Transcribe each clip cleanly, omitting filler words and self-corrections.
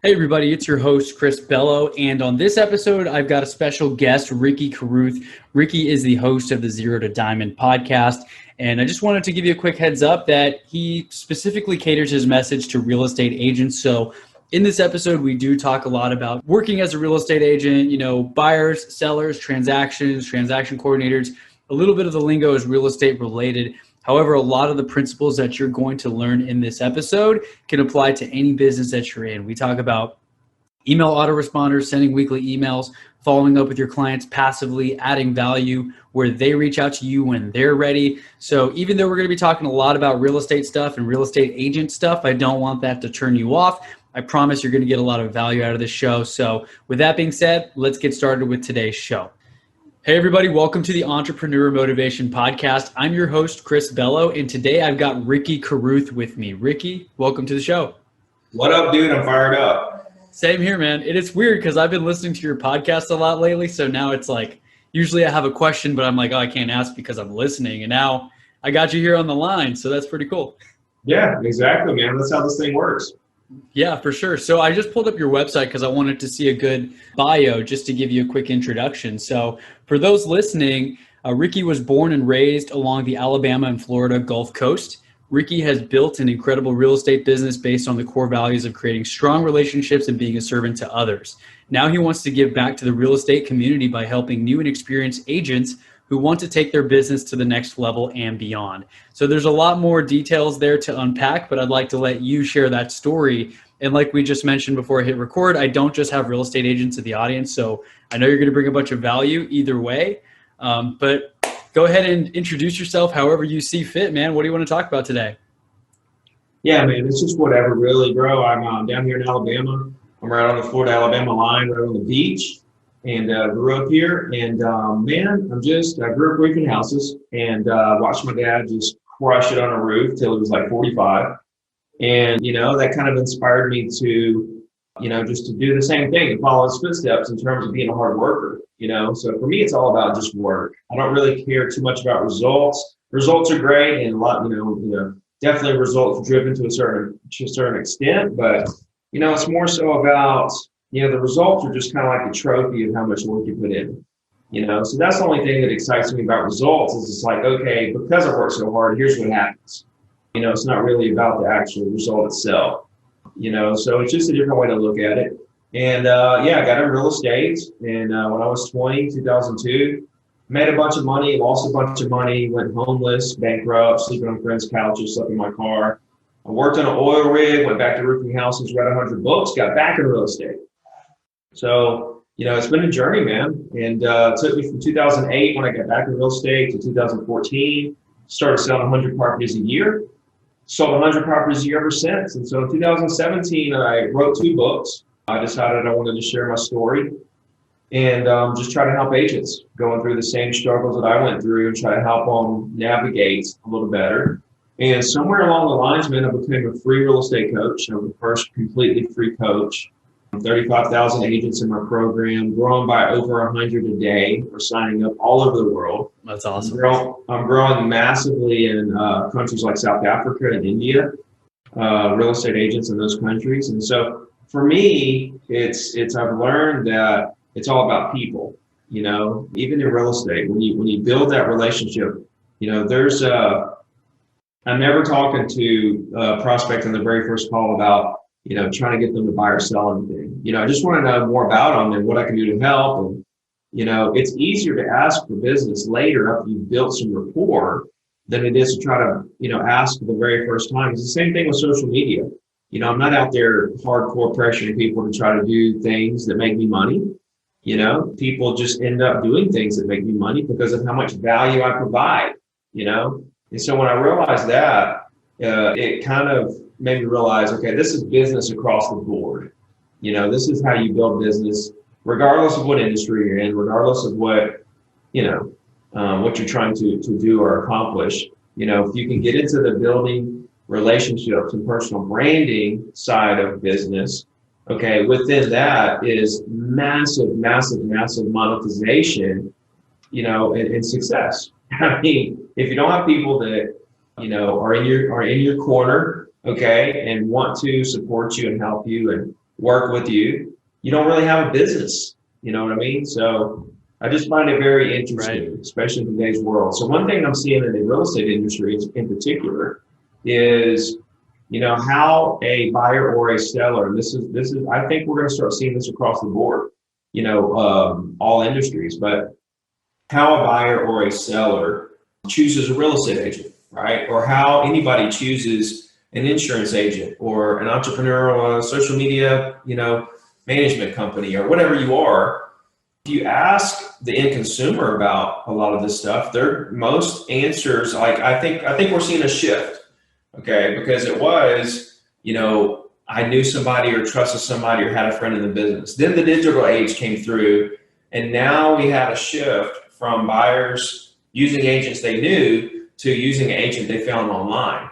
Hey everybody, it's your host Chris Bello, and on this episode I've got a special guest, Ricky Carruth. Ricky is the host of the Zero to Diamond podcast, and I just wanted to give you a quick heads up that he specifically caters his message to real estate agents. So in this episode we do talk a lot about working as a real estate agent, buyers, sellers, transactions, transaction coordinators. A little bit of the lingo is real estate related. However, a lot of the principles that you're going to learn in this episode can apply to any business that you're in. We talk about email autoresponders, sending weekly emails, following up with your clients passively, adding value where they reach out to you when they're ready. So even though we're going to be talking a lot about real estate stuff and real estate agent stuff, I don't want that to turn you off. I promise you're going to get a lot of value out of this show. So with that being said, let's get started with today's show. Hey everybody, welcome to the Entrepreneur Motivation Podcast. I'm your host, Chris Bello, and today I've got Ricky Carruth with me. Ricky, welcome to the show. What up, dude? I'm fired up. Same here, man. It's weird because I've been listening to your podcast a lot lately, so now it's like, usually I have a question, but I'm like, oh, I can't ask because I'm listening, and now I got you here on the line, so that's pretty cool. Yeah, exactly, man. That's how this thing works. Yeah, for sure. So I just pulled up your website because I wanted to see a good bio just to give you a quick introduction. So for those listening, Ricky was born and raised along the Alabama and Florida Gulf Coast. Ricky has built an incredible real estate business based on the core values of creating strong relationships and being a servant to others. Now he wants to give back to the real estate community by helping new and experienced agents who want to take their business to the next level and beyond. So there's a lot more details there to unpack, but I'd like to let you share that story. And like we just mentioned before I hit record, I don't just have real estate agents in the audience, so I know you're going to bring a bunch of value either way. But go ahead and introduce yourself however you see fit, man. What do you want to talk about today? Yeah, man, it's just whatever, really, bro. I'm down here in Alabama. I'm right on the Florida-Alabama line, right on the beach. And grew up here, and man, I grew up roofing houses and watched my dad just crush it on a roof till he was like 45. And, that kind of inspired me to, just to do the same thing and follow his footsteps in terms of being a hard worker, So for me, it's all about just work. I don't really care too much about results. Results are great and a lot, definitely results driven to a certain extent, but, it's more so about, the results are just kind of like the trophy of how much work you put in, So that's the only thing that excites me about results is it's like, okay, because I work so hard, here's what happens. It's not really about the actual result itself, so it's just a different way to look at it. And I got in real estate. And when I was 20, 2002, made a bunch of money, lost a bunch of money, went homeless, bankrupt, sleeping on friends' couches, slept in my car. I worked on an oil rig, went back to roofing houses, read 100 books, got back in real estate. So, it's been a journey, man. And it took me from 2008 when I got back in real estate to 2014, started selling 100 properties a year, sold 100 properties a year ever since. And so in 2017, I wrote 2 books. I decided I wanted to share my story and just try to help agents going through the same struggles that I went through and try to help them navigate a little better. And somewhere along the lines, man, I became a free real estate coach. I'm the first completely free coach. 35,000 agents in my program, growing by over 100 a day. We're signing up all over the world. That's awesome. I'm growing massively in countries like South Africa and India, real estate agents in those countries. And so for me, I've learned that it's all about people, even in real estate, when you build that relationship, I'm never talking to a prospect on the very first call about, trying to get them to buy or sell anything. I just want to know more about them and what I can do to help. And, it's easier to ask for business later after you've built some rapport than it is to try to, ask for the very first time. It's the same thing with social media. I'm not out there hardcore pressuring people to try to do things that make me money. People just end up doing things that make me money because of how much value I provide, And so when I realized that, it kind of made me realize, okay, this is business across the board. This is how you build business, regardless of what industry you're in, regardless of what, what you're trying to do or accomplish. If you can get into the building relationships and personal branding side of business, okay, within that is massive monetization, and success. I mean, if you don't have people that, are in your corner, okay, and want to support you and help you and, work with you, you don't really have a business. You know what I mean? So I just find it very interesting, Right. especially in today's world. So one thing I'm seeing in the real estate industry in particular is, how a buyer or a seller, and this is, I think we're going to start seeing this across the board, all industries, but how a buyer or a seller chooses a real estate agent, right? Or how anybody chooses an insurance agent or an entrepreneurial social media, management company or whatever you are. If you ask the end consumer about a lot of this stuff, their most answers, like I think we're seeing a shift, okay? Because it was, I knew somebody or trusted somebody or had a friend in the business. Then the digital age came through, and now we had a shift from buyers using agents they knew to using an agent they found online,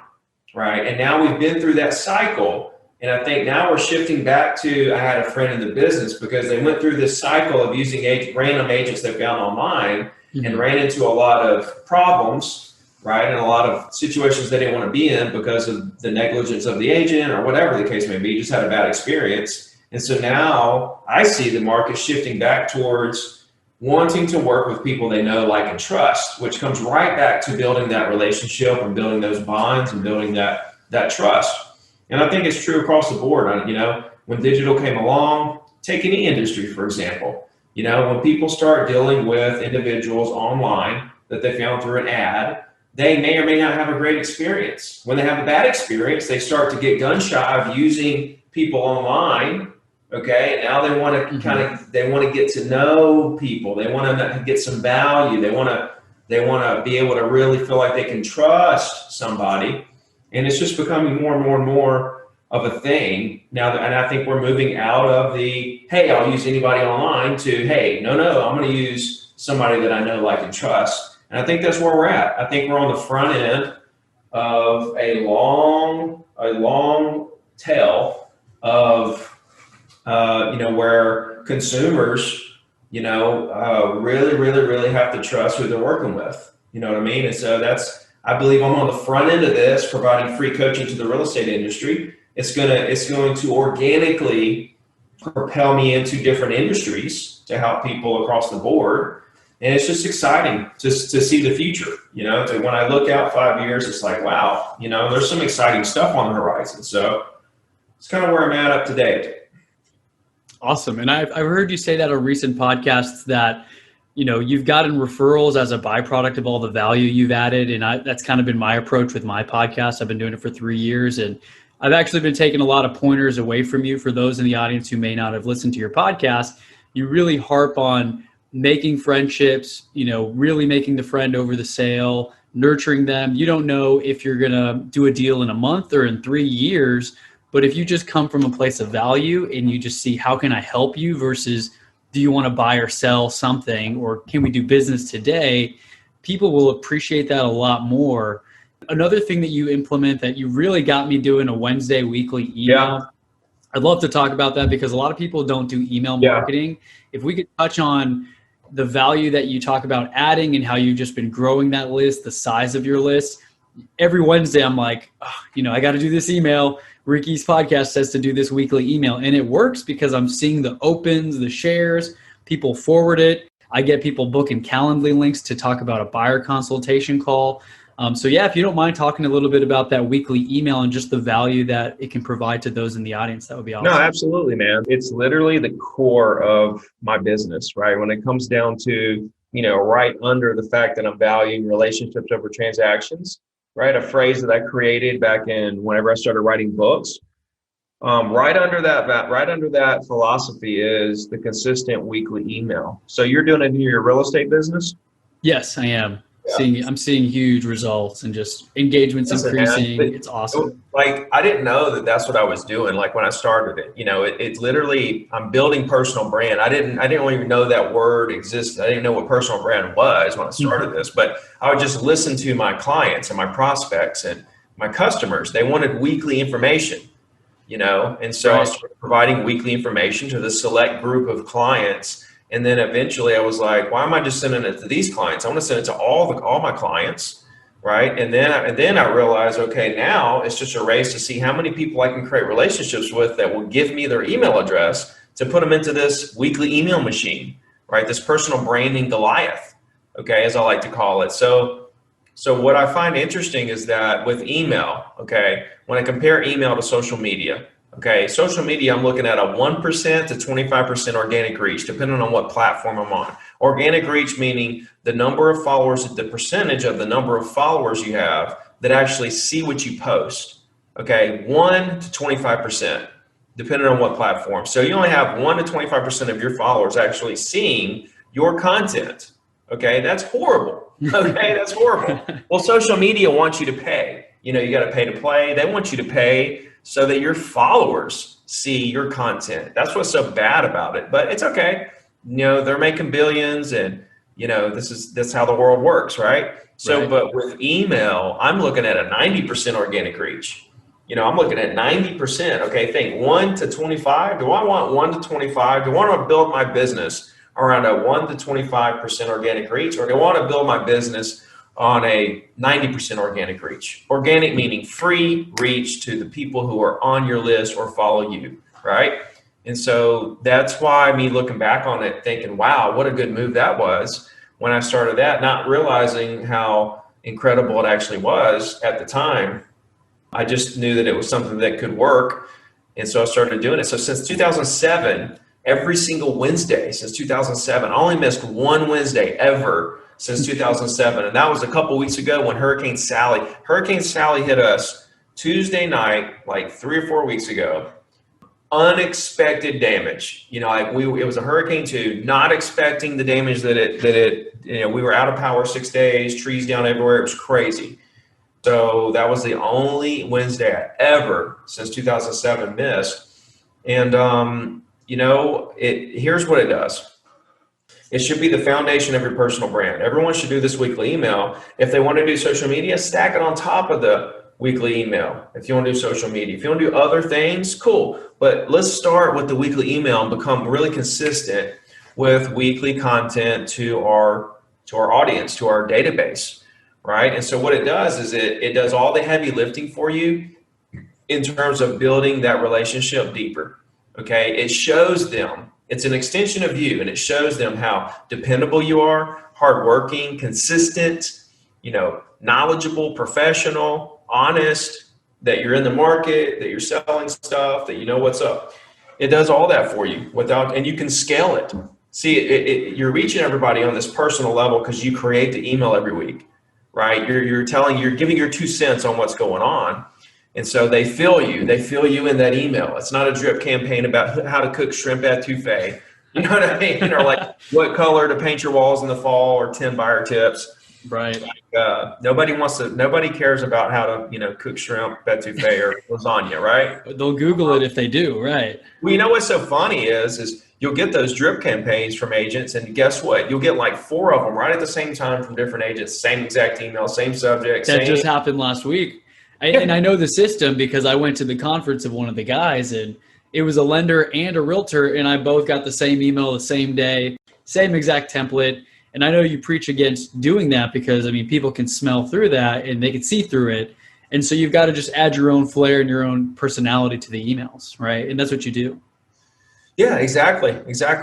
right? And now we've been through that cycle. And I think now we're shifting back to, I had a friend in the business because they went through this cycle of using random agents they found online and ran into a lot of problems, right? And a lot of situations they didn't want to be in because of the negligence of the agent or whatever the case may be, just had a bad experience. And so now I see the market shifting back towards wanting to work with people they know, like, and trust, which comes right back to building that relationship and building those bonds and building that trust. And I think it's true across the board. When digital came along, take any industry, for example, when people start dealing with individuals online that they found through an ad, they may or may not have a great experience. When they have a bad experience, they start to get gun shy of using people online. Okay, and now they want to they want to get to know people. They want to get some value. They want to be able to really feel like they can trust somebody. And it's just becoming more and more and more of a thing now. And I think we're moving out of the, hey, I'll use anybody online, to, hey, no, I'm going to use somebody that I know, like, and trust. And I think that's where we're at. I think we're on the front end of a long tail of, where consumers, really, really, really have to trust who they're working with. You know what I mean? And so I believe I'm on the front end of this, providing free coaching to the real estate industry. It's going to organically propel me into different industries to help people across the board. And it's just exciting to see the future, when I look out 5 years, it's like, wow, there's some exciting stuff on the horizon. So it's kind of where I'm at up to date. Awesome. And I've heard you say that on recent podcasts that, you've gotten referrals as a byproduct of all the value you've added. And that's kind of been my approach with my podcast. I've been doing it for 3 years, and I've actually been taking a lot of pointers away from you. For those in the audience who may not have listened to your podcast, you really harp on making friendships, really making the friend over the sale, nurturing them. You don't know if you're going to do a deal in a month or in 3 years, but if you just come from a place of value and you just see, how can I help you versus do you want to buy or sell something, or can we do business today? People will appreciate that a lot more. Another thing that you implement that you really got me doing, a Wednesday weekly email. Yeah. I'd love to talk about that because a lot of people don't do email marketing. If we could touch on the value that you talk about adding and how you've just been growing that list, the size of your list. Every Wednesday, I'm like, I got to do this email. Ricky's podcast says to do this weekly email. And it works because I'm seeing the opens, the shares, people forward it. I get people booking Calendly links to talk about a buyer consultation call. So yeah, if you don't mind talking a little bit about that weekly email and just the value that it can provide to those in the audience, that would be awesome. No, absolutely, man. It's literally the core of my business, right? When it comes down to, right under the fact that I'm valuing relationships over transactions, right? A phrase that I created back in whenever I started writing books. Right under that philosophy is the consistent weekly email. So you're doing it in your real estate business? Yes, I am. Yeah. I'm seeing huge results and just engagements increasing. Man, it's awesome. Like, I didn't know that that's what I was doing. Like when I started it, it's literally, I'm building personal brand. I didn't even know that word existed. I didn't know what personal brand was when I started this, but I would just listen to my clients and my prospects and my customers. They wanted weekly information, and so I started providing weekly information to the select group of clients. And then eventually I was like, why am I just sending it to these clients? I want to send it to all my clients, right? And then I realized, okay, now it's just a race to see how many people I can create relationships with that will give me their email address to put them into this weekly email machine, right? This personal branding Goliath, okay, as I like to call it. So what I find interesting is that with email, okay, when I compare email to social media, okay, social media, I'm looking at a 1% to 25% organic reach, depending on what platform I'm on. Organic reach meaning the number of followers, the percentage of the number of followers you have that actually see what you post. Okay, 1 to 25%, depending on what platform. So you only have 1 to 25% of your followers actually seeing your content. Okay, that's horrible. Okay, that's horrible. Well, social media wants you to pay. You know, you got to pay to play. They want you to pay so that your followers see your content. That's what's so bad about it. But it's okay. You know, they're making billions, and you know, that's how the world works, right? So, Right. but with email, I'm looking at a 90% organic reach. You know, I'm looking at 90%. Okay, think 1 to 25. Do I want 1 to 25? Do I want to build my business around a 1 to 25% organic reach, or do I want to build my business on a 90% organic reach? Organic meaning free reach to the people who are on your list or follow you, right? And so that's why me looking back on it thinking, wow, what a good move that was when I started that, not realizing how incredible it actually was at the time. I just knew that it was something that could work. And so I started doing it. So since 2007, every single Wednesday since 2007, I only missed one Wednesday ever since 2007. And that was a couple weeks ago when Hurricane Sally hit us Tuesday night, like 3 or 4 weeks ago. Unexpected damage. You know, like it was a hurricane too, not expecting the damage that it, you know, we were out of power 6 days, trees down everywhere. It was crazy. So that was the only Wednesday I ever since 2007 missed. And, you know, here's what it does. It should be the foundation of your personal brand. Everyone should do this weekly email. If they want to do social media, stack it on top of the weekly email. If you want to do social media, if you want to do other things, cool. But let's start with the weekly email and become really consistent with weekly content to our audience, to our database, right? And so what it does is it does all the heavy lifting for you in terms of building that relationship deeper. Okay, it shows them, it's an extension of you, and it shows them how dependable you are, hardworking, consistent, you know, knowledgeable, professional, honest, that you're in the market, that you're selling stuff, that you know what's up. It does all that for you and you can scale it. See, you're reaching everybody on this personal level because you create the email every week, right? You're giving your 2 cents on what's going on. And so they feel you in that email. It's not a drip campaign about how to cook shrimp etouffee. You know what I mean? Or like what color to paint your walls in the fall, or 10 buyer tips. Right. Like, nobody cares about how to, you know, cook shrimp etouffee or lasagna, right? They'll Google it if they do, right? Well, you know what's so funny is you'll get those drip campaigns from agents, and guess what? You'll get like 4 of them right at the same time from different agents, same exact email, same subject. That just happened last week. And I know the system because I went to the conference of one of the guys, and it was a lender and a realtor, and I both got the same email the same day, same exact template. And I know you preach against doing that because, I mean, people can smell through that and they can see through it. And so you've got to just add your own flair and your own personality to the emails, right? And that's what you do. Yeah, exactly.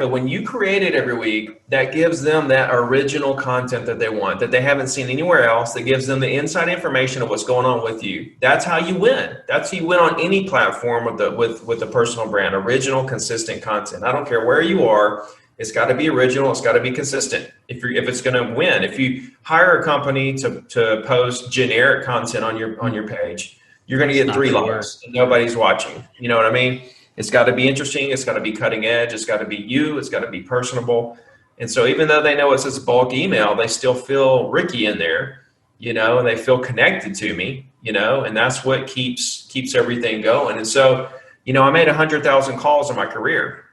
When you create it every week, that gives them that original content that they want, that they haven't seen anywhere else, that gives them the inside information of what's going on with you. That's how you win. That's how you win on any platform with the personal brand, original, consistent content. I don't care where you are. It's got to be original. It's got to be consistent. If it's going to win, if you hire a company to post generic content on your page, you're going to get 3 likes and nobody's watching. You know what I mean? It's got to be interesting. It's got to be cutting edge. It's got to be you. It's got to be personable. And so even though they know it's this bulk email, they still feel Ricky in there, you know, and they feel connected to me, you know, and that's what keeps everything going. And so, you know, I made 100,000 calls in my career,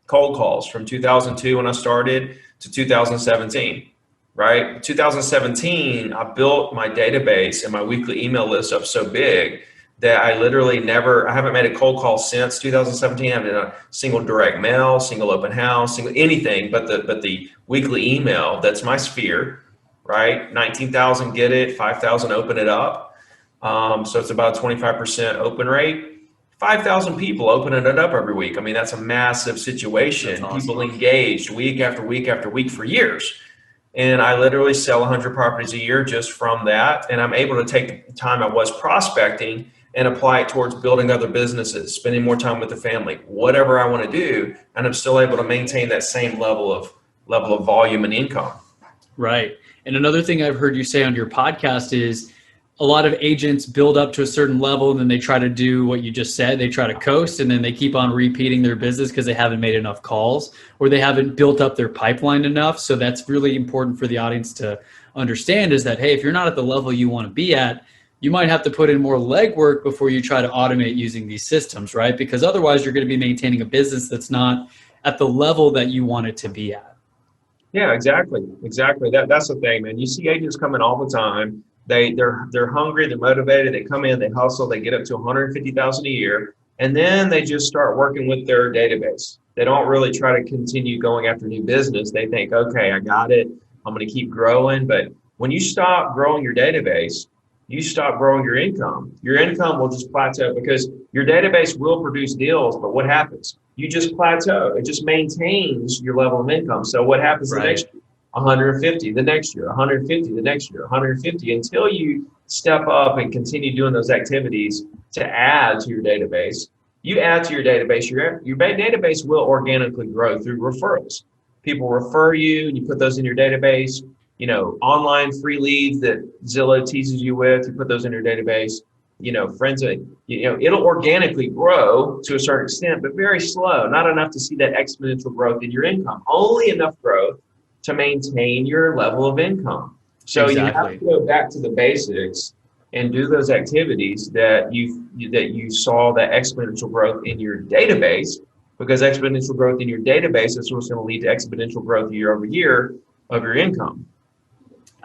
cold calls from 2002 when I started to 2017, right? 2017, I built my database and my weekly email list up so big that I haven't made a cold call since 2017. I haven't done a single direct mail, single open house, single anything but the weekly email. That's my sphere, right? 19,000 get it, 5,000 open it up. So it's about a 25% open rate. 5,000 people opening it up every week. I mean, that's a massive situation. That's awesome. People engaged week after week after week for years. And I literally sell 100 properties a year just from that. And I'm able to take the time I was prospecting and apply it towards building other businesses, spending more time with the family, whatever I want to do. And I'm still able to maintain that same level of volume and income. Right. And another thing I've heard you say on your podcast is a lot of agents build up to a certain level and then they try to do what you just said. They try to coast and then they keep on repeating their business because they haven't made enough calls or they haven't built up their pipeline enough. So that's really important for the audience to understand is that, hey, if you're not at the level you want to be at, you might have to put in more legwork before you try to automate using these systems, right? Because otherwise you're going to be maintaining a business that's not at the level that you want it to be at. Yeah, exactly. That's the thing, man. You see agents coming all the time. They're hungry, they're motivated, they come in, they hustle, they get up to 150,000 a year, and then they just start working with their database. They don't really try to continue going after new business. They think, okay, I got it, I'm going to keep growing. But when you stop growing your database, you stop growing your income. Your income will just plateau because your database will produce deals, but what happens? You just plateau. It just maintains your level of income. So what happens the next year? 150 the next year, 150 the next year, 150 until you step up and continue doing those activities to add to your database. You add to your database, your database will organically grow through referrals. People refer you and you put those in your database. You know, online free leads that Zillow teases you with, you put those in your database. You know, friends, it'll organically grow to a certain extent, but very slow, not enough to see that exponential growth in your income, only enough growth to maintain your level of income. So You have to go back to the basics and do those activities that you saw that exponential growth in your database, because exponential growth in your database is what's going to lead to exponential growth year over year of your income.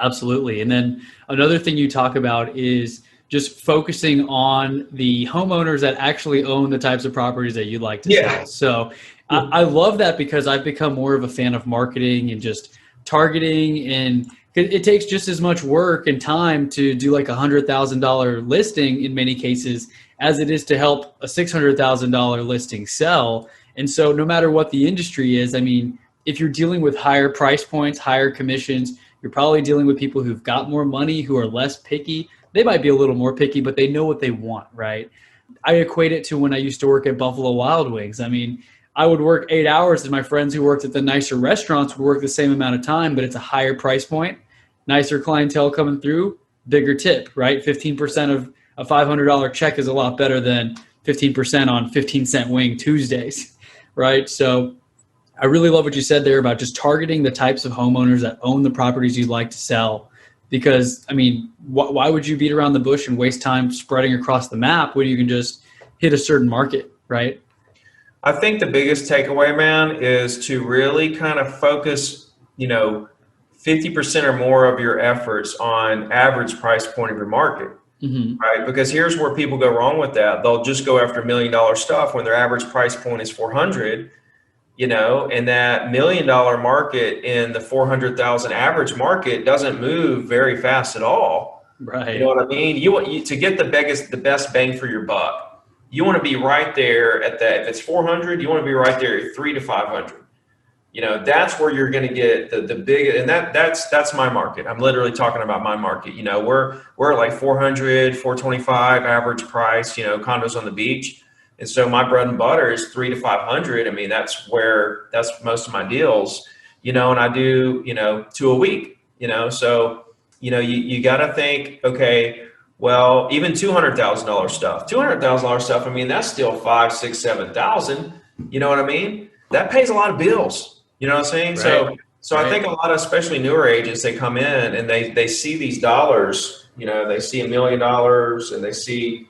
Absolutely. And then another thing you talk about is just focusing on the homeowners that actually own the types of properties that you'd like to sell. So I love that because I've become more of a fan of marketing and just targeting, and it takes just as much work and time to do like $100,000 listing in many cases as it is to help a $600,000 listing sell. And so no matter what the industry is, I mean, if you're dealing with higher price points, higher commissions, you're probably dealing with people who've got more money, who are less picky. They might be a little more picky, but they know what they want, right? I equate it to when I used to work at Buffalo Wild Wings. I mean, I would work 8 hours and my friends who worked at the nicer restaurants would work the same amount of time, but it's a higher price point, nicer clientele coming through, bigger tip, right? 15% of a $500 check is a lot better than 15% on 15-cent wing Tuesdays, right? So I really love what you said there about just targeting the types of homeowners that own the properties you'd like to sell. Because, I mean, why would you beat around the bush and waste time spreading across the map when you can just hit a certain market, right? I think the biggest takeaway, man, is to really kind of focus, 50% or more of your efforts on average price point of your market, right? Because here's where people go wrong with that. They'll just go after $1 million stuff when their average price point is 400, and that $1 million market in the 400,000 average market doesn't move very fast at all. Right. You know what I mean? You want to get the best bang for your buck. You want to be right there at that. If it's 400, you want to be right there at 300 to 500. That's where you're going to get the big, and that's my market. I'm literally talking about my market. We're at like 400, 425 average price, condos on the beach. And so my bread and butter is 300 to 500. I mean, that's most of my deals, and I do, 2 a week, so, you got to think, okay, well, even $200,000 stuff, I mean, that's still 5, 6, 7,000. You know what I mean? That pays a lot of bills. You know what I'm saying? Right. So I think a lot of, especially newer agents, they come in and they see these dollars, they see $1 million and they see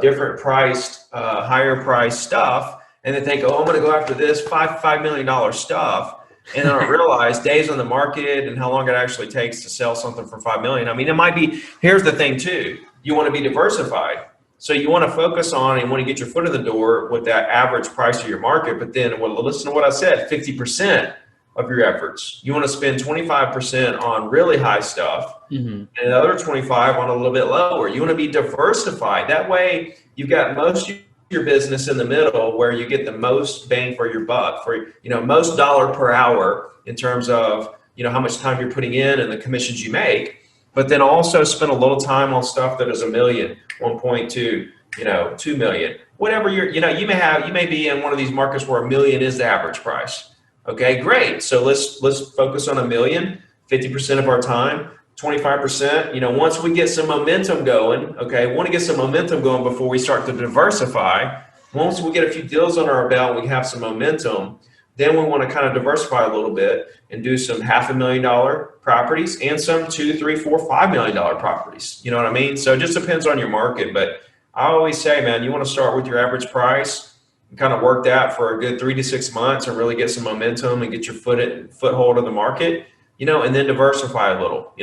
different priced, higher priced stuff. And they think, oh, I'm going to go after this $5 million stuff. And I don't realize days on the market and how long it actually takes to sell something for $5 million. I mean, it might be, here's the thing too, you want to be diversified. So you want to focus on and want to get your foot in the door with that average price of your market. But then, well, listen to what I said, 50% of your efforts. You want to spend 25% on really high stuff and the other 25 on a little bit lower. You want to be diversified. That way you've got most of your business in the middle where you get the most bang for your buck, for most dollar per hour in terms of how much time you're putting in and the commissions you make, but then also spend a little time on stuff that is $1 million, 1.2, 2 million, whatever you may be in one of these markets where $1 million is the average price. Okay, great. So let's focus on $1 million, 50% of our time, 25%. Once we get some momentum going, okay, we want to get some momentum going before we start to diversify. Once we get a few deals under our belt, we have some momentum. Then we want to kind of diversify a little bit and do some $500,000 properties and some $2, $3, $4, $5 million properties. You know what I mean? So it just depends on your market. But I always say, man, you want to start with your average price and kind of work that for a good 3 to 6 months and really get some momentum and get your foothold in the market, and then diversify a little,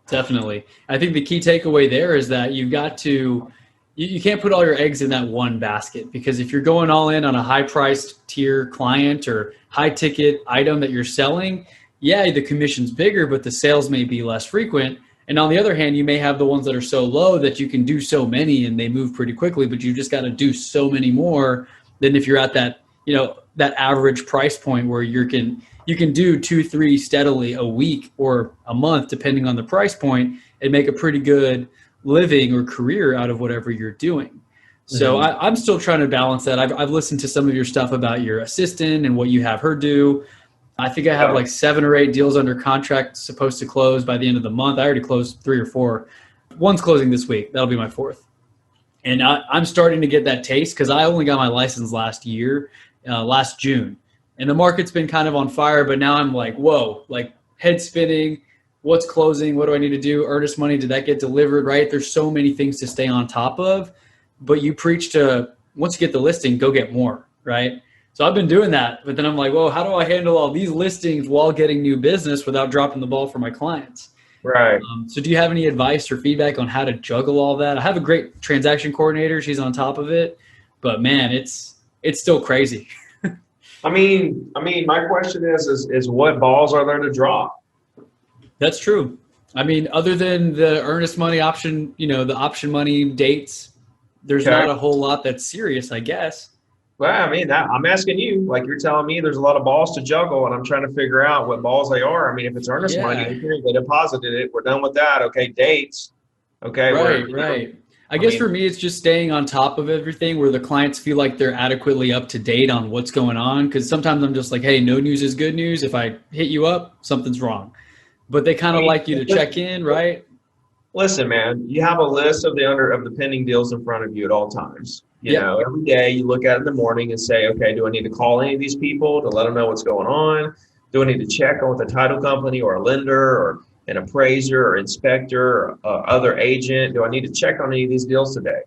Definitely. I think the key takeaway there is that you've got to, you can't put all your eggs in that one basket, because if you're going all in on a high priced tier client or high ticket item that you're selling, yeah, the commission's bigger, but the sales may be less frequent. And on the other hand, you may have the ones that are so low that you can do so many and they move pretty quickly, but you just got to do so many more than if you're at that, that average price point where you can do 2, 3 steadily a week or a month, depending on the price point, and make a pretty good living or career out of whatever you're doing. So I'm still trying to balance that. I've listened to some of your stuff about your assistant and what you have her do. I think I have like 7 or 8 deals under contract supposed to close by the end of the month. I already closed 3 or 4. One's closing this week. That'll be my 4th. And I'm starting to get that taste because I only got my license last June. And the market's been kind of on fire, but now I'm like, whoa, like head spinning. What's closing? What do I need to do? Earnest money, did that get delivered, right? There's so many things to stay on top of, but you preach to, once you get the listing, go get more, right? So I've been doing that, but then I'm like, whoa, how do I handle all these listings while getting new business without dropping the ball for my clients? Right. So do you have any advice or feedback on how to juggle all that? I have a great transaction coordinator. She's on top of it, but man, it's still crazy. I mean, my question is what balls are there to drop? That's true. I mean, other than the earnest money option, the option money dates, there's not a whole lot that's serious, I guess. Well, I mean, I'm asking you, like you're telling me there's a lot of balls to juggle, and I'm trying to figure out what balls they are. I mean, if it's earnest money, they deposited it. We're done with that. Okay, dates. Okay. Right. I guess for me, it's just staying on top of everything where the clients feel like they're adequately up to date on what's going on. Because sometimes I'm just like, hey, no news is good news. If I hit you up, something's wrong. But they kind of like you to check in, right? Listen, man, you have a list of the pending deals in front of you at all times. You know, every day you look at it in the morning and say, okay, do I need to call any of these people to let them know what's going on? Do I need to check on with a title company or a lender or an appraiser or inspector or other agent? Do I need to check on any of these deals today?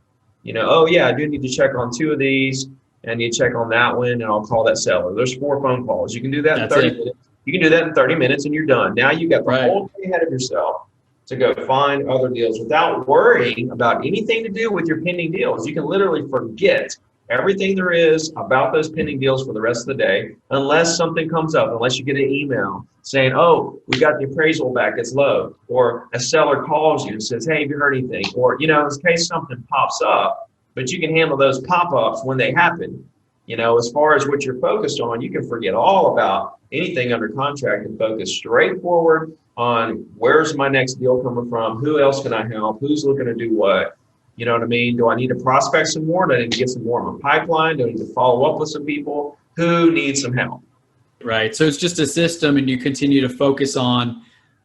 I do need to check on 2 of these, and I need to check on that one, and I'll call that seller. There's 4 phone calls. You can do that in 30 minutes. You can do that in 30 minutes and you're done. Now you got the whole day ahead of yourself to go find other deals without worrying about anything to do with your pending deals. You can literally forget everything there is about those pending deals for the rest of the day, unless something comes up, unless you get an email saying, oh, we got the appraisal back, it's low, or a seller calls you and says, hey, have you heard anything? Or, in case something pops up, but you can handle those pop-ups when they happen. As far as what you're focused on, you can forget all about anything under contract and focus straightforward on where's my next deal coming from, who else can I help, who's looking to do what. You know what I mean? Do I need to prospect some more? Do I need to get some more of a pipeline? Do I need to follow up with some people? Who needs some help? Right. So it's just a system, and you continue to focus on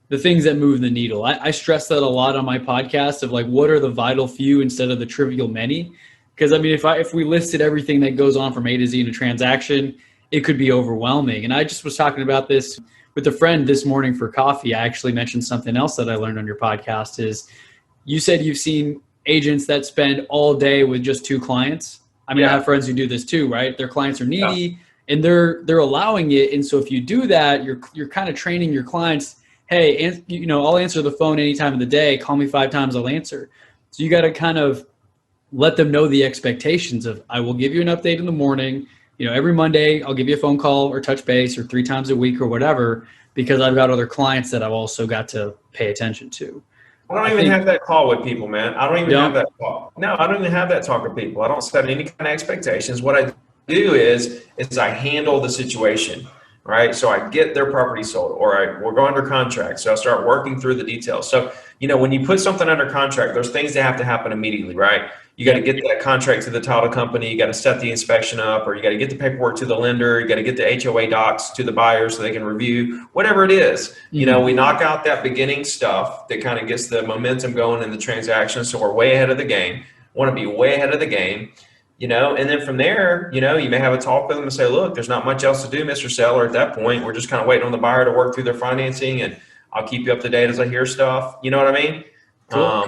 the things that move the needle. I stress that a lot on my podcast of like, what are the vital few instead of the trivial many? Because I mean, if we listed everything that goes on from A to Z in a transaction, it could be overwhelming. And I just was talking about this with a friend this morning for coffee. I actually mentioned something else that I learned on your podcast is you said you've seen agents that spend all day with just 2 clients. I mean, I have friends who do this too, right? Their clients are needy and they're allowing it. And so if you do that, you're kind of training your clients, hey, I'll answer the phone any time of the day. Call me 5 times, I'll answer. So you got to kind of let them know the expectations of, I will give you an update in the morning. every Monday I'll give you a phone call or touch base or 3 times a week or whatever, because I've got other clients that I've also got to pay attention to. I don't even have that call with people, man. I don't even have Don't? that call. No, I don't even have that talk with people. I don't set any kind of expectations. What I do is I handle the situation, right? So I get their property sold, or we're going under contract. So I start working through the details. So, when you put something under contract, there's things that have to happen immediately, right? You got to get that contract to the title company. You got to set the inspection up, or you got to get the paperwork to the lender. You got to get the HOA docs to the buyer so they can review, whatever it is. We knock out that beginning stuff that kind of gets the momentum going in the transaction. So we're way ahead of the game. Want to be way ahead of the game, and then from there, you may have a talk with them and say, look, there's not much else to do, Mr. Seller. At that point, we're just kind of waiting on the buyer to work through their financing, and I'll keep you up to date as I hear stuff. You know what I mean? Cool.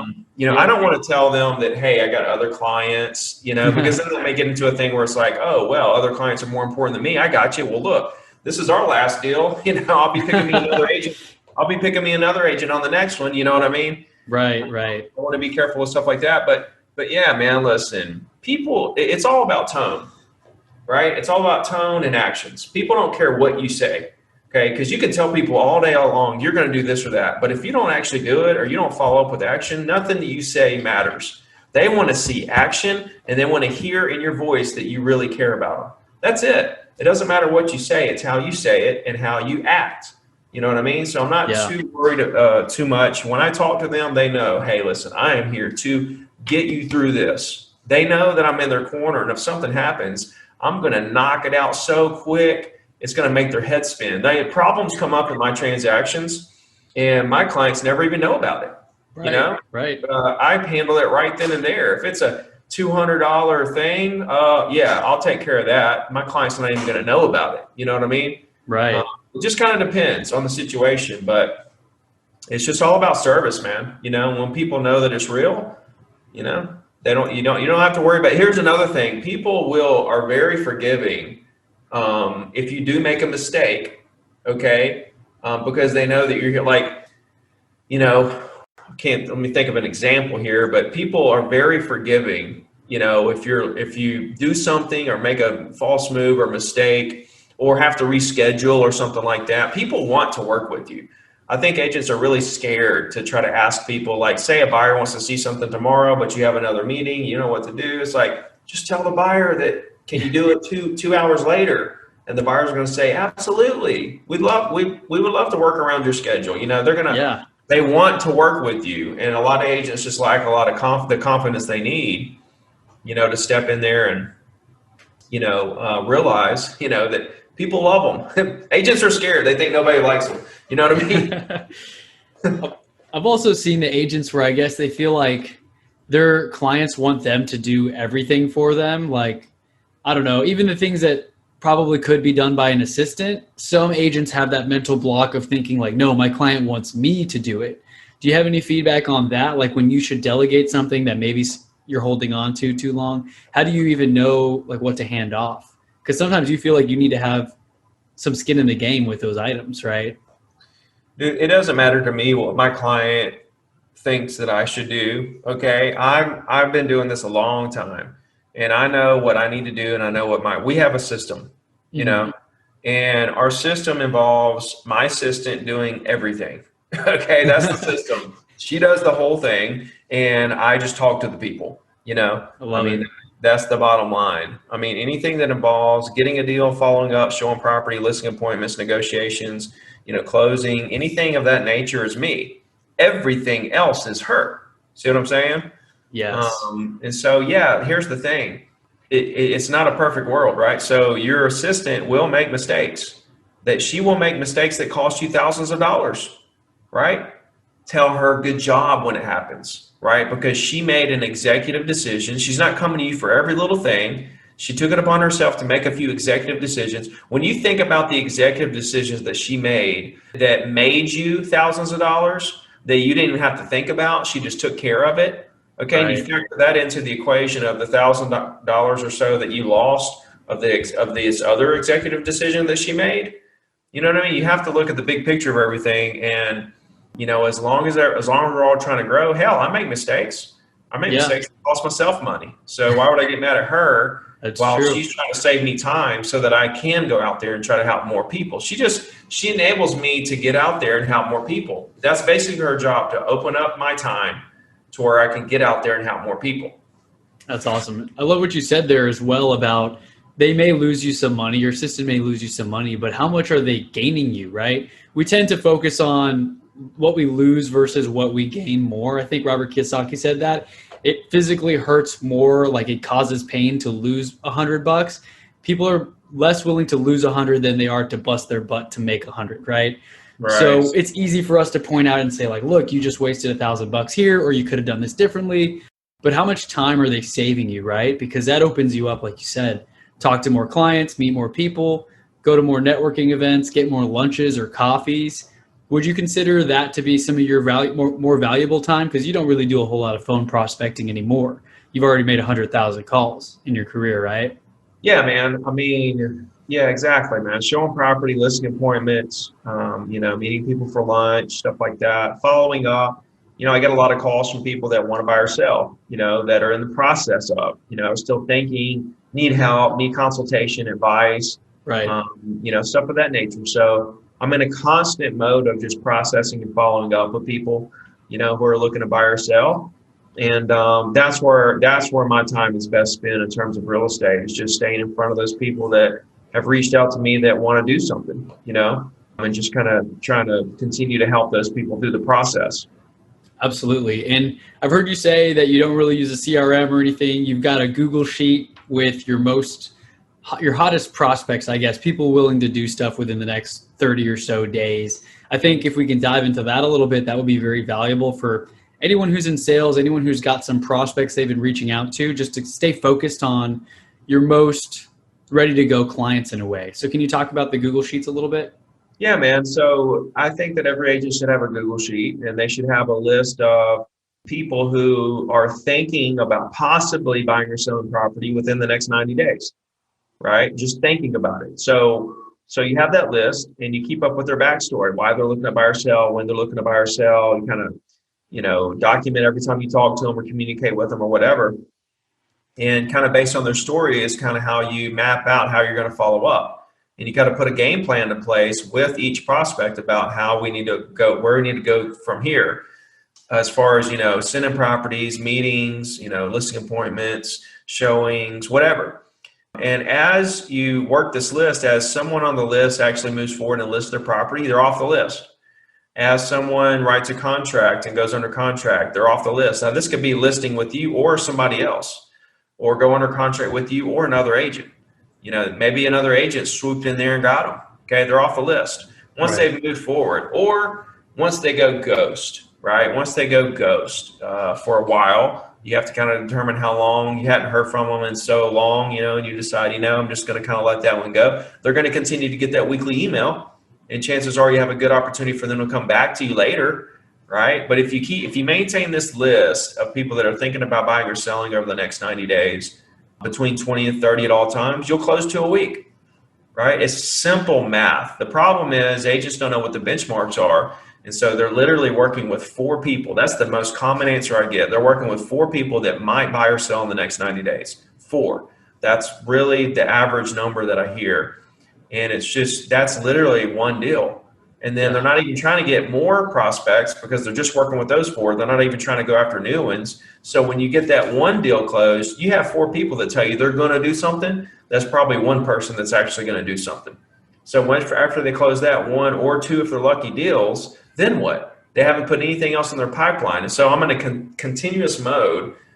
I don't want to tell them that, hey, I got other clients, because then they may get into a thing where it's like, oh, well, other clients are more important than me. I got you. Well, look, this is our last deal. I'll be picking me another agent. I'll be picking me another agent on the next one. You know what I mean? Right. I want to be careful with stuff like that. But yeah, man, listen, people, it's all about tone, right? It's all about tone and actions. People don't care what you say. Okay, because you can tell people all day long, you're going to do this or that. But if you don't actually do it, or you don't follow up with action, nothing that you say matters. They want to see action, and they want to hear in your voice that you really care about them. That's it. It doesn't matter what you say. It's how you say it and how you act. You know what I mean? So I'm not too worried too much. When I talk to them, they know, hey, listen, I am here to get you through this. They know that I'm in their corner, and if something happens, I'm going to knock it out so quick. It's going to make their head spin. Problems come up in my transactions, and my clients never even know about it. Right. I handle it right then and there. If it's a $200 thing, I'll take care of that. My client's not even going to know about it. You know what I mean? Right. It just kind of depends on the situation, but it's just all about service, man. When people know that it's real, you don't have to worry about it. Here's another thing. People are very forgiving. If you do make a mistake, okay, because they know that you're here, let me think of an example here, but people are very forgiving. If you do something or make a false move or mistake or have to reschedule or something like that, people want to work with you. I think agents are really scared to try to ask people, like, say a buyer wants to see something tomorrow, but you have another meeting, you know what to do. It's like, just tell the buyer that, can you do it two hours later? And the buyer's going to say, absolutely. We would love to work around your schedule. They want to work with you. And a lot of agents just lack a lot of the confidence they need, to step in there and, realize, that people love them. Agents are scared. They think nobody likes them. You know what I mean? I've also seen the agents where I guess they feel like their clients want them to do everything for them. Like, I don't know, even the things that probably could be done by an assistant. Some agents have that mental block of thinking like, no, my client wants me to do it. Do you have any feedback on that? Like when you should delegate something that maybe you're holding on to too long, how do you even know like what to hand off? Because sometimes you feel like you need to have some skin in the game with those items, right? Dude, it doesn't matter to me what my client thinks that I should do. Okay. I've been doing this a long time. And I know what I need to do, and I know we have a system, and our system involves my assistant doing everything. Okay, that's the system. She does the whole thing, and I just talk to the people, that's the bottom line. Anything that involves getting a deal, following up, showing property, listing appointments, negotiations, closing, anything of that nature is me. Everything else is her. See what I'm saying? Yes. And so, here's the thing. It's not a perfect world, right? So your assistant will make mistakes. That she will make mistakes that cost you thousands of dollars, right? Tell her good job when it happens, right? Because she made an executive decision. She's not coming to you for every little thing. She took it upon herself to make a few executive decisions. When you think about the executive decisions that she made that made you thousands of dollars that you didn't even have to think about, she just took care of it. Okay, right. And you factor that into the equation of the $1,000 or so that you lost of this other executive decision that she made. You know what I mean? You have to look at the big picture of everything, and as long as we're all trying to grow, hell, I make mistakes. I make mistakes that cost myself money. So why would I get mad at her That's while true. she's trying to save me time so that I can go out there and try to help more people. She enables me to get out there and help more people. That's basically her job, to open up my time to where I can get out there and help more people. That's awesome. I love what you said there as well about they may lose you some money, your assistant may lose you some money, but how much are they gaining you, right? We tend to focus on what we lose versus what we gain more. I think Robert Kiyosaki said that. It physically hurts more, like it causes pain to lose $100. People are less willing to lose 100 than they are to bust their butt to make 100, right? Right. So it's easy for us to point out and say like, look, you just wasted $1,000 here, or you could have done this differently. But how much time are they saving you, right? Because that opens you up, like you said, talk to more clients, meet more people, go to more networking events, get more lunches or coffees. Would you consider that to be some of your more valuable time? Because you don't really do a whole lot of phone prospecting anymore. You've already made 100,000 calls in your career, right? Yeah, man. I mean, yeah, exactly, man. Showing property, listing appointments, meeting people for lunch, stuff like that, following up. I get a lot of calls from people that want to buy or sell, that are in the process of, still thinking, need help, need consultation, advice, Right. Stuff of that nature. So I'm in a constant mode of just processing and following up with people, who are looking to buy or sell. And that's where my time is best spent in terms of real estate. It's just staying in front of those people that have reached out to me that want to do something, and just kind of trying to continue to help those people through the process. Absolutely. And I've heard you say that you don't really use a CRM or anything. You've got a Google sheet with your hottest prospects, I guess, people willing to do stuff within the next 30 or so days. I think if we can dive into that a little bit, that would be very valuable for anyone who's in sales, anyone who's got some prospects they've been reaching out to, just to stay focused on your most ready to go clients in a way. So can you talk about the Google Sheets a little bit? Yeah, man. So I think that every agent should have a Google sheet, and they should have a list of people who are thinking about possibly buying or selling property within the next 90 days, right? Just thinking about it. So you have that list, and you keep up with their backstory, why they're looking to buy or sell, when they're looking to buy or sell. You kind of, document every time you talk to them or communicate with them or whatever. And kind of based on their story is kind of how you map out how you're going to follow up. And you got to put a game plan in place with each prospect about how we need to go, where we need to go from here, as far as, sending properties, meetings, listing appointments, showings, whatever. And as you work this list, as someone on the list actually moves forward and lists their property, they're off the list. As someone writes a contract and goes under contract, they're off the list. Now, this could be listing with you or somebody else, or go under contract with you or another agent. Maybe another agent swooped in there and got them. Okay, they're off the list. Once they've moved forward, or once they go ghost, right? Once they go ghost for a while, you have to kind of determine how long you hadn't heard from them in so long, and you decide, I'm just going to kind of let that one go. They're going to continue to get that weekly email, and chances are you have a good opportunity for them to come back to you later, right? But if you maintain this list of people that are thinking about buying or selling over the next 90 days, between 20 and 30 at all times, you'll close 2 a week, right? It's simple math. The problem is agents don't know what the benchmarks are. And so they're literally working with 4 people. That's the most common answer I get. They're working with 4 people that might buy or sell in the next 90 days. 4. That's really the average number that I hear. And that's literally one deal. And then they're not even trying to get more prospects because they're just working with those 4. They're not even trying to go after new ones. So when you get that one deal closed, you have 4 people that tell you they're going to do something. That's probably one person that's actually going to do something. So after they close that 1 or 2, if they're lucky deals, then what? They haven't put anything else in their pipeline. And so I'm in a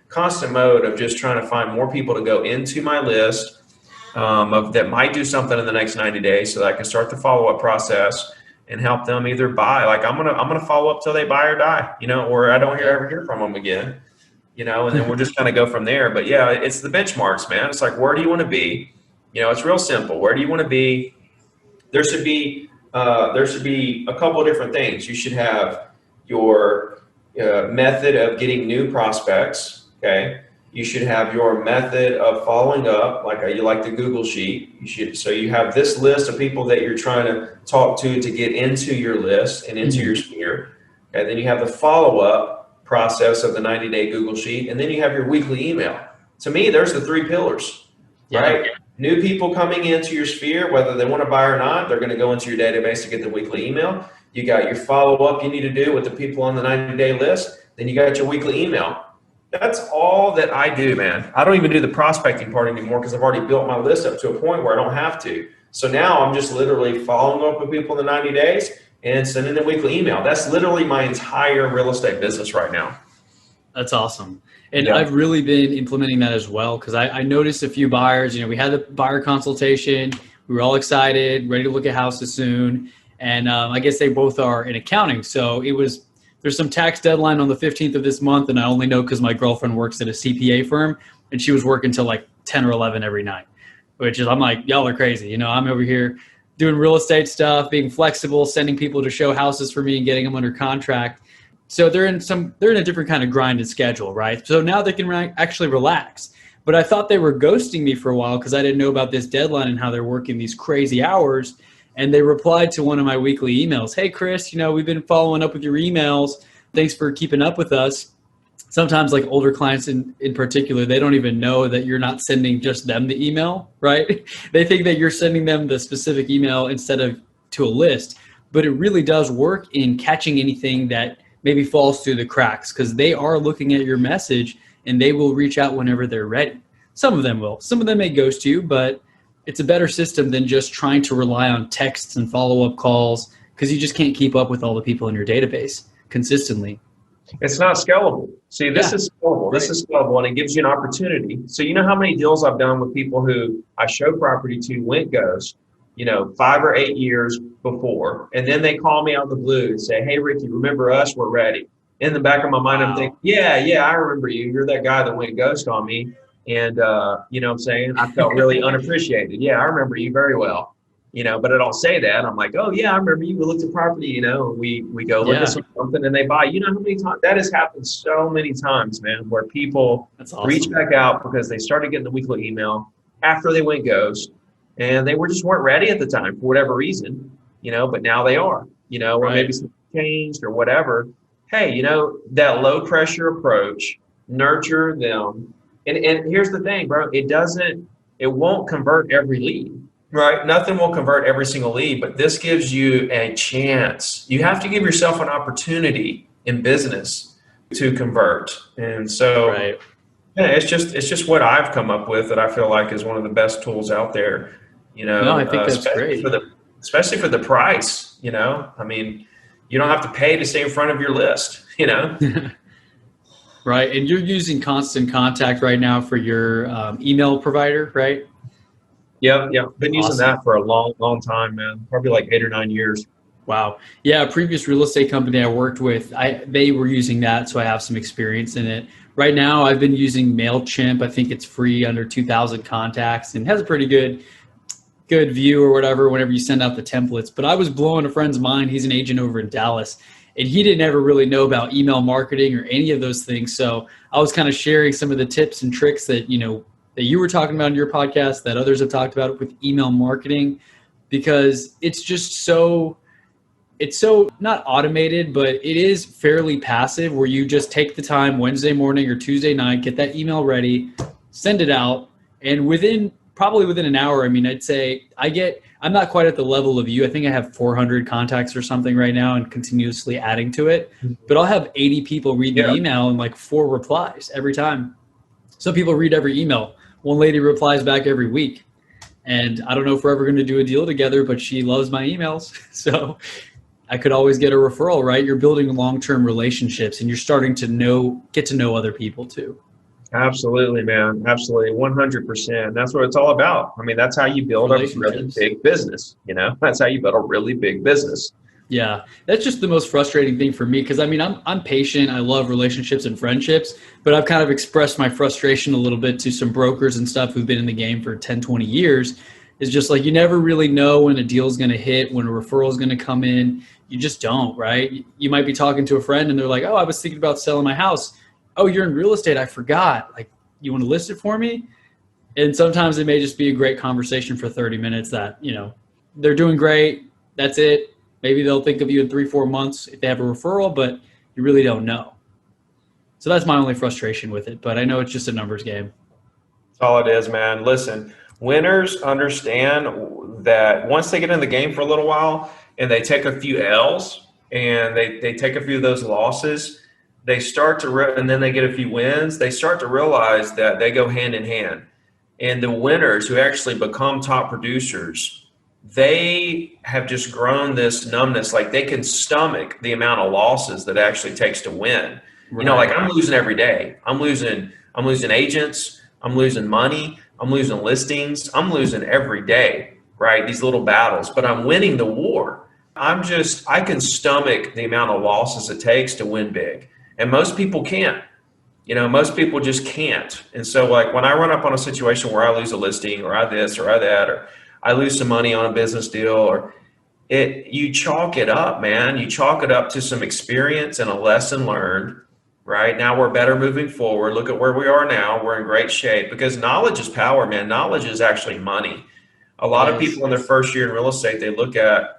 constant mode of just trying to find more people to go into my list that might do something in the next 90 days so that I can start the follow-up process and help them either buy. Like I'm gonna follow up till they buy or die, or I don't ever hear from them again, and then we'll just kind of go from there. But yeah, it's the benchmarks, man. It's like, where do you want to be? It's real simple. Where do you want to be? There should be a couple of different things. You should have your method of getting new prospects. Okay. You should have your method of following up, like you like the Google sheet. So you have this list of people that you're trying to talk to get into your list and into your sphere. And then you have the follow-up process of the 90-day Google sheet. And then you have your weekly email. To me, there's the 3 pillars. Yeah. right? New people coming into your sphere, whether they want to buy or not, they're going to go into your database to get the weekly email. You got your follow-up you need to do with the people on the 90-day list. Then you got your weekly email. That's all that I do, man. I don't even do the prospecting part anymore because I've already built my list up to a point where I don't have to. So now I'm just literally following up with people in the 90 days and sending them weekly email. That's literally my entire real estate business right now. That's awesome. And I've really been implementing that as well because I noticed a few buyers, we had the buyer consultation. We were all excited, ready to look at houses soon. And I guess they both are in accounting. So there's some tax deadline on the 15th of this month. And I only know because my girlfriend works at a CPA firm and she was working till like 10 or 11 every night, which is, I'm like, y'all are crazy. I'm over here doing real estate stuff, being flexible, sending people to show houses for me and getting them under contract. So they're in a different kind of grinded schedule, right? So now they can actually relax. But I thought they were ghosting me for a while because I didn't know about this deadline and how they're working these crazy hours. And they replied to one of my weekly emails. Hey, Chris, we've been following up with your emails. Thanks for keeping up with us. Sometimes like older clients in particular, they don't even know that you're not sending just them the email, right? They think that you're sending them the specific email instead of to a list. But it really does work in catching anything that maybe falls through the cracks because they are looking at your message and they will reach out whenever they're ready. Some of them will. Some of them may ghost you, but it's a better system than just trying to rely on texts and follow-up calls because you just can't keep up with all the people in your database consistently. It's not scalable. See, this is scalable. Right. This is scalable, and it gives you an opportunity. So you know how many deals I've done with people who I show property to went ghost, 5 or 8 years before, and then they call me out of the blue and say, "Hey, Ricky, remember us? We're ready." In the back of my mind, I'm thinking, yeah, I remember you. You're that guy that went ghost on me. And, you know what I'm saying? I felt really unappreciated. Yeah, I remember you very well, but I don't say that. I'm like, oh, yeah, I remember you. We looked at property, we go look at something and they buy. You know how many times that has happened so many times, man, where people reach back out because they started getting the weekly email after they went ghost and they just weren't ready at the time for whatever reason, but now they are, or maybe something changed or whatever. Hey, that low pressure approach, nurture them. And here's the thing, bro, it won't convert every lead, right? Nothing will convert every single lead, but this gives you a chance. You have to give yourself an opportunity in business to convert. And so it's just what I've come up with that I feel like is one of the best tools out there, No, I think that's great. Especially for the price, I mean, you don't have to pay to stay in front of your list, Right. And you're using Constant Contact right now for your email provider, right? Yeah. Been using that for a long, long time, man. Probably like 8 or 9 years. Wow. Yeah. A previous real estate company I worked with, they were using that. So I have some experience in it. Right now, I've been using MailChimp. I think it's free under 2,000 contacts and has a pretty good view or whatever whenever you send out the templates. But I was blowing a friend's mind. He's an agent over in Dallas. And he didn't ever really know about email marketing or any of those things. So I was kind of sharing some of the tips and tricks that, that you were talking about in your podcast, that others have talked about with email marketing, because it's so not automated, but it is fairly passive where you just take the time Wednesday morning or Tuesday night, get that email ready, send it out. And probably within an hour, I mean, I'd say I'm not quite at the level of you. I think I have 400 contacts or something right now and continuously adding to it. But I'll have 80 people read the email and like 4 replies every time. Some people read every email. One lady replies back every week. And I don't know if we're ever going to do a deal together, but she loves my emails. So I could always get a referral, right? You're building long-term relationships and you're starting to get to know other people too. Absolutely, man. Absolutely. 100%. That's what it's all about. I mean, that's how you build a really big business. That's how you build a really big business. Yeah. That's just the most frustrating thing for me. Cause I mean, I'm patient. I love relationships and friendships, but I've kind of expressed my frustration a little bit to some brokers and stuff who've been in the game for 10, 20 years. It's just like, you never really know when a deal is going to hit, when a referral is going to come in. You just don't, right? You might be talking to a friend and they're like, oh, I was thinking about selling my house. Oh, you're in real estate. I forgot. Like, you want to list it for me? And sometimes it may just be a great conversation for 30 minutes that, they're doing great. That's it. Maybe they'll think of you in 3-4 months if they have a referral, but you really don't know. So that's my only frustration with it. But I know it's just a numbers game. That's all it is, man. Listen, winners understand that once they get in the game for a little while and they take a few L's and they take a few of those losses, they start to, and then they get a few wins, they start to realize that they go hand in hand. And the winners who actually become top producers, they have just grown this numbness. Like they can stomach the amount of losses that it actually takes to win. Right. You know, like I'm losing every day. I'm losing agents. I'm losing money. I'm losing listings. I'm losing every day, right? These little battles, but I'm winning the war. I can stomach the amount of losses it takes to win big. And most people can't. You know, most people just can't. And so like when I run up on a situation where I lose a listing or I this or I that, or I lose some money on a business deal, or you chalk it up, man. You chalk it up to some experience and a lesson learned, right? Now we're better moving forward. Look at where we are now. We're in great shape because knowledge is power, man. Knowledge is actually money. A lot of people in their first year in real estate, they look at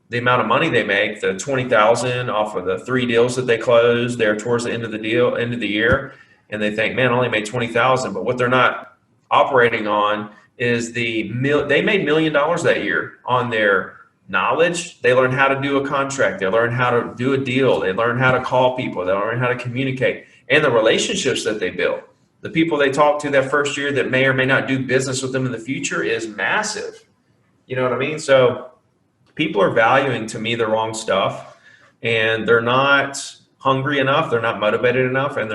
the amount of money they make, the 20,000 off of the 3 deals that they closed there towards the end of the year, and they think, man, I only made 20,000. But what they're not operating on is they made $1 million that year on their knowledge. They learned how to do a contract. They learned how to do a deal. They learned how to call people. They learned how to communicate, and the relationships that they built. The people they talk to that first year that may or may not do business with them in the future is massive. You know what I mean? So people are valuing, to me, the wrong stuff, and they're not hungry enough. They're not motivated enough. And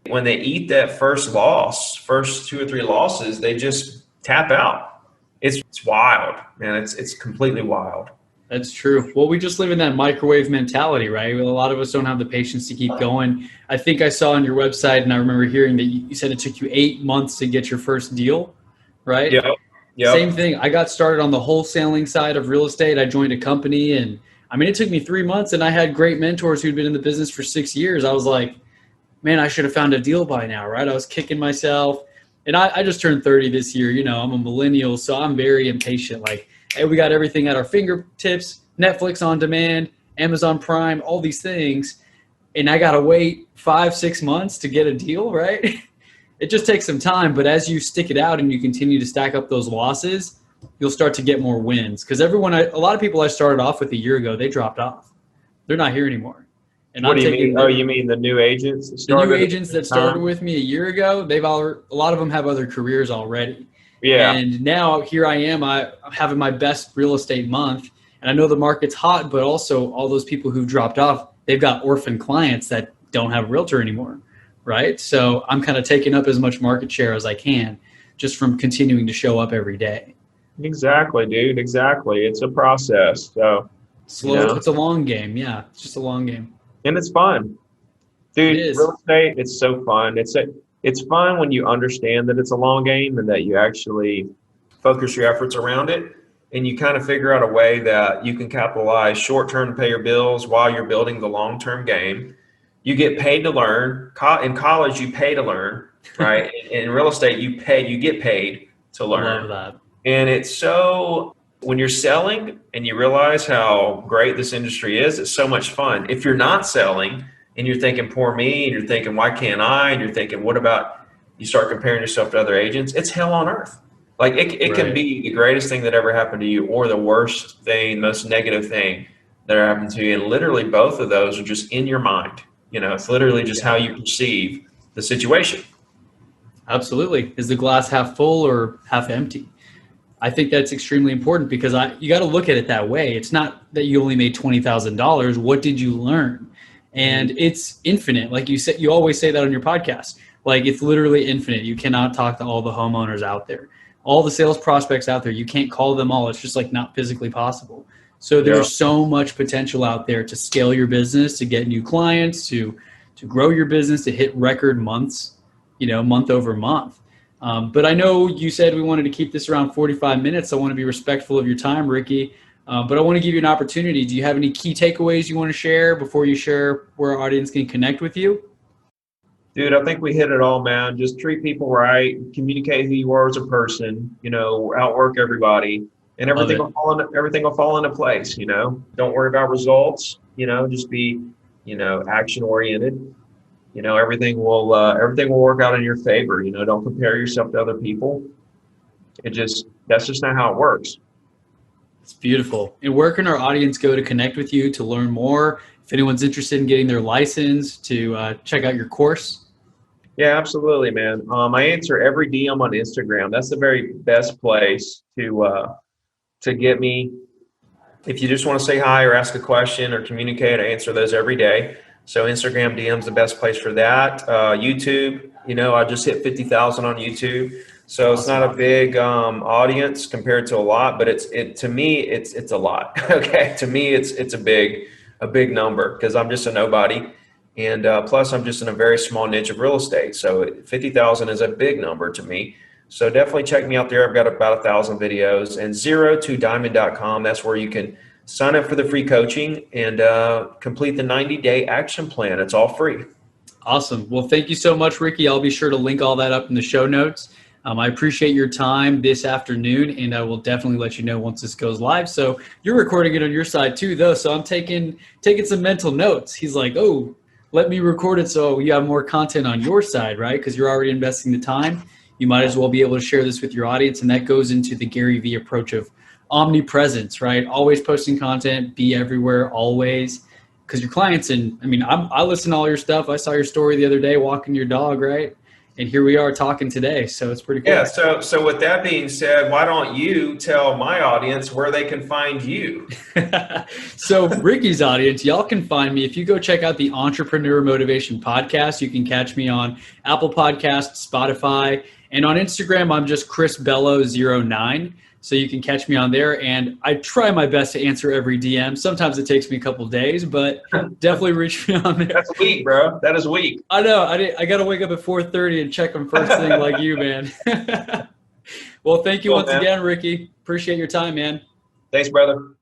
when they eat that first 2 or 3 losses, they just tap out. It's wild, man. It's completely wild. That's true. Well, we just live in that microwave mentality, right? A lot of us don't have the patience to keep going. I think I saw on your website, and I remember hearing that you said it took you 8 months to get your first deal, right? Yep. Same thing. I got started on the wholesaling side of real estate. I joined a company, and I mean, it took me 3 months, and I had great mentors who'd been in the business for 6 years. I was like, man, I should have found a deal by now, right? I was kicking myself. And I just turned 30 this year. You know, I'm a millennial, so I'm very impatient. Like, hey, we got everything at our fingertips, Netflix on demand, Amazon Prime, all these things. And I got to wait 5-6 months to get a deal, right? It just takes some time. But as you stick it out and you continue to stack up those losses, you'll start to get more wins. Because a lot of people I started off with a year ago, they dropped off. They're not here anymore. And what do you mean? Oh, you mean the new agents? The new agents that started with me a year ago, a lot of them have other careers already. Yeah. And now here I am, I'm having my best real estate month. And I know the market's hot, but also all those people who dropped off, they've got orphan clients that don't have a realtor anymore, right? So I'm kind of taking up as much market share as I can just from continuing to show up every day. Exactly, dude. Exactly. It's a process. So slow. It's a long game. Yeah. It's just a long game. And it's fun. Dude, real estate, it's so fun. It's fun when you understand that it's a long game and that you actually focus your efforts around it, and you kind of figure out a way that you can capitalize short-term to pay your bills while you're building the long-term game. You get paid to learn. In college, you pay to learn, right? In real estate, you get paid to learn. I love that. And it's so, when you're selling and you realize how great this industry is, it's so much fun. If you're not selling and you're thinking, poor me, and you're thinking, why can't I? And you're thinking, what about, you start comparing yourself to other agents, it's hell on earth. Like it can be the greatest thing that ever happened to you or the worst thing, most negative thing that ever happened to you. And literally both of those are just in your mind. You know, it's literally just how you perceive the situation. Absolutely. Is the glass half full or half empty? I think that's extremely important because you got to look at it that way. It's not that you only made $20,000. What did you learn? And it's infinite. Like you said, you always say that on your podcast. Like it's literally infinite. You cannot talk to all the homeowners out there, all the sales prospects out there. You can't call them all. It's just like not physically possible. So there's so much potential out there to scale your business, to get new clients, to grow your business, to hit record months, month over month. But I know you said we wanted to keep this around 45 minutes. I want to be respectful of your time, Ricky. But I want to give you an opportunity. Do you have any key takeaways you want to share before you share where our audience can connect with you? Dude, I think we hit it all, man. Just treat people right, communicate who you are as a person, outwork everybody, and everything will fall into place, Don't worry about results, just be, action oriented. everything will work out in your favor. Don't compare yourself to other people. That's just not how it works. It's beautiful. And where can our audience go to connect with you, to learn more? If anyone's interested in getting their license, to check out your course? Yeah, absolutely, man. I answer every DM on Instagram. That's the very best place to get me. If you just want to say hi or ask a question or communicate, I answer those every day. So Instagram DM's the best place for that. YouTube, I just hit 50,000 on YouTube. So It's not a big audience compared to a lot, but to me it's a lot. Okay, to me it's a big number because I'm just a nobody, and plus I'm just in a very small niche of real estate. So 50,000 is a big number to me. So definitely check me out there. I've got about 1,000 videos, and 0-to-diamond.com. That's where you can sign up for the free coaching and complete the 90-day action plan. It's all free. Awesome. Well, thank you so much, Ricky. I'll be sure to link all that up in the show notes. I appreciate your time this afternoon, and I will definitely let you know once this goes live. So you're recording it on your side too, though. So I'm taking some mental notes. He's like, oh, let me record it so you have more content on your side, right? Because you're already investing the time. You might as well be able to share this with your audience. And that goes into the Gary Vee approach of omnipresence, right? Always posting content, be everywhere, always. Because your clients, I listen to all your stuff. I saw your story the other day walking your dog, right? And here we are talking today. So it's pretty cool. Yeah. So with that being said, why don't you tell my audience where they can find you? So Ricky's audience, y'all can find me. If you go check out the Entrepreneur Motivation Podcast, you can catch me on Apple Podcasts, Spotify, and on Instagram, I'm just chrisbello09. So you can catch me on there, and I try my best to answer every DM. Sometimes it takes me a couple of days, but definitely reach me on there. That's weak, bro. That is weak. I know. I got to wake up at 4:30 and check them first thing like you, man. Well, thank you once again, Ricky. Appreciate your time, man. Thanks, brother.